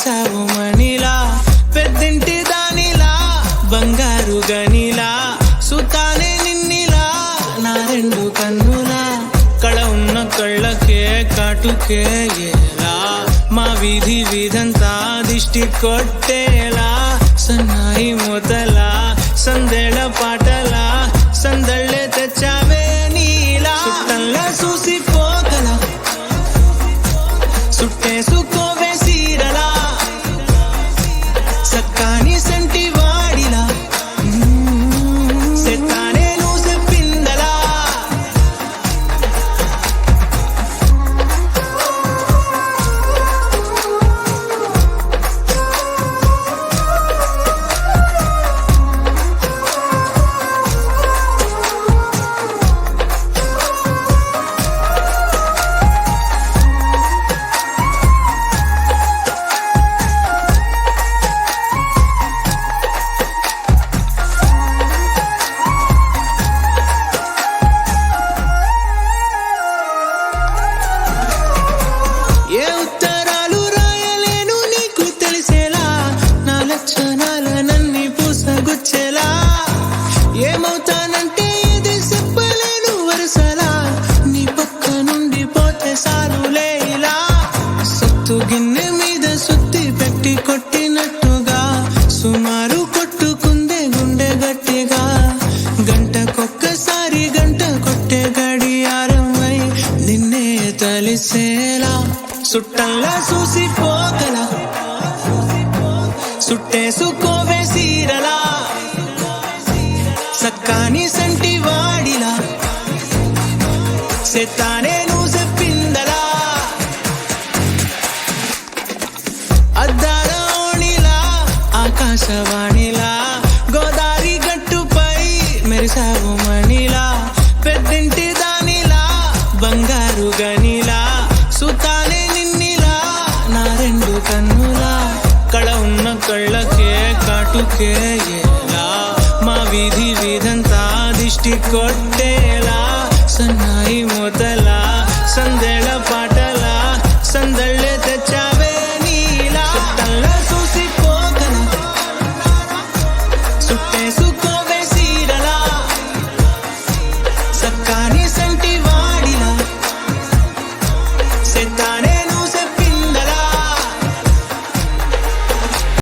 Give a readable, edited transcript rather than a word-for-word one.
మెరిసావు మణిలా పెద్దింటి దానిలా బంగారు గనిలా సుతానే నిన్నిలా నా రెండు కన్నులా కళ ఉన్న కళ్ళకే కాటుకే ఎలా మా వీధి వీధంతా దిష్టి కొట్టేలా సన్నాయి మూతలా సందేళ పాటలా సందళ్ళే తెచ్చావే నీలా సుట్టంలా చూసిపోగల సుట్టేసుకోవే సీరలా సక్కాని సంటి వాడిలా సెత్తానే నువ్వు చెప్పిందలా ఏ ఉత్తరాలు రాయలేను నీకు తెలిసేలా నా లక్షణాలనన్నీ పూసగుచ్చేలా ఏమవుతానంటే ఇది చెప్పలేను వరుసలా నీ పక్క నుండి పోతే సారులే ఇలా సత్తు గిన్నె మీద సుత్తి పెట్టి కొట్టినట్టుగా సుమారు కొట్టుకుందే గుండె గట్టిగా గంటకొక్కసారి గంట కొట్టే గడియారమై నిన్నే తలిసేలా సుట్టంలా చూసిపోగల సుట్టేసుకోవే సీరలా సక్కాని సంటి వాడిలా సెత్తానే నువ్వు చెప్పిందలా అద్దాల ఓణిలా ఆకాశవాణిలా గోదారి గట్టుపై మెరిసావు మణిలా పెద్దింటి దానిలా బంగారు గనిలా సుతానే నిన్నిలా నా రెండు కన్నులా కళ ఉన్న కళ్ళకే కాటుకే